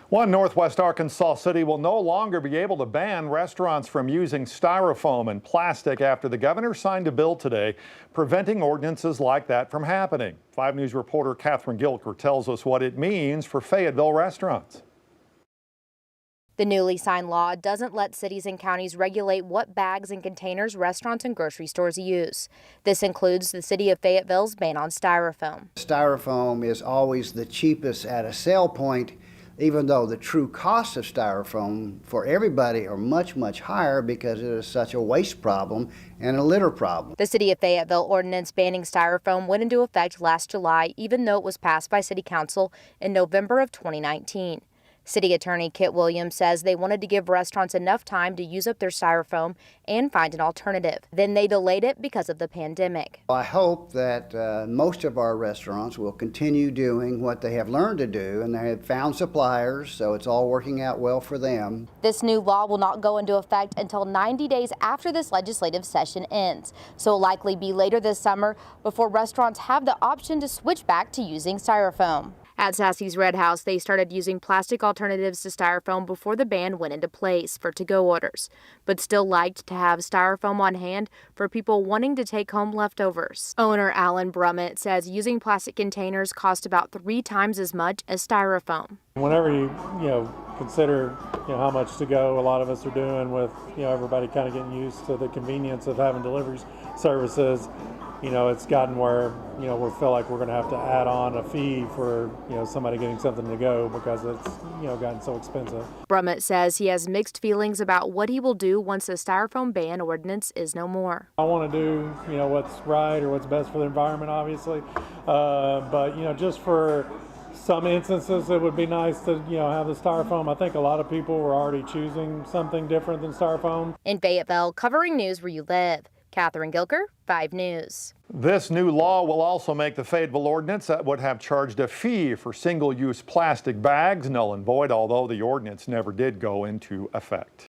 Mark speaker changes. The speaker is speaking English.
Speaker 1: One northwest Arkansas city will no longer be able to ban restaurants from using styrofoam and plastic after the governor signed a bill today preventing ordinances like that from happening. 5 News reporter Catherine Gilker tells us what it means for Fayetteville restaurants.
Speaker 2: The newly signed law doesn't let cities and counties regulate what bags and containers restaurants and grocery stores use. This includes the city of Fayetteville's ban on styrofoam.
Speaker 3: Styrofoam is always the cheapest at a sale point, even though the true costs of styrofoam for everybody are much, much higher because it is such a waste problem and a litter problem.
Speaker 2: The city of Fayetteville ordinance banning styrofoam went into effect last July, even though it was passed by City Council in November of 2019. City Attorney Kit Williams says they wanted to give restaurants enough time to use up their styrofoam and find an alternative. Then they delayed it because of the pandemic.
Speaker 3: I hope that most of our restaurants will continue doing what they have learned to do, and they have found suppliers, so it's all working out well for them.
Speaker 2: This new law will not go into effect until 90 days after this legislative session ends, so it'll likely be later this summer before restaurants have the option to switch back to using styrofoam. At Sassy's Red House, they started using plastic alternatives to styrofoam before the ban went into place for to-go orders, but still liked to have styrofoam on hand for people wanting to take home leftovers. Owner Alan Brummett says using plastic containers cost about 3 times as much as styrofoam.
Speaker 4: Whenever you consider how much to go a lot of us are doing with everybody kind of getting used to the convenience of having delivery services, it's gotten where we feel like we're going to have to add on a fee for somebody getting something to go because it's gotten so expensive.
Speaker 2: Brummett says he has mixed feelings about what he will do once the styrofoam ban ordinance is no more.
Speaker 4: I want to do what's right or what's best for the environment, obviously, but just for some instances it would be nice to have the styrofoam. I think a lot of people were already choosing something different than styrofoam.
Speaker 2: In Fayetteville, covering news where you live, Catherine Gilker, 5 News.
Speaker 1: This new law will also make the Fayetteville ordinance that would have charged a fee for single-use plastic bags null and void, although the ordinance never did go into effect.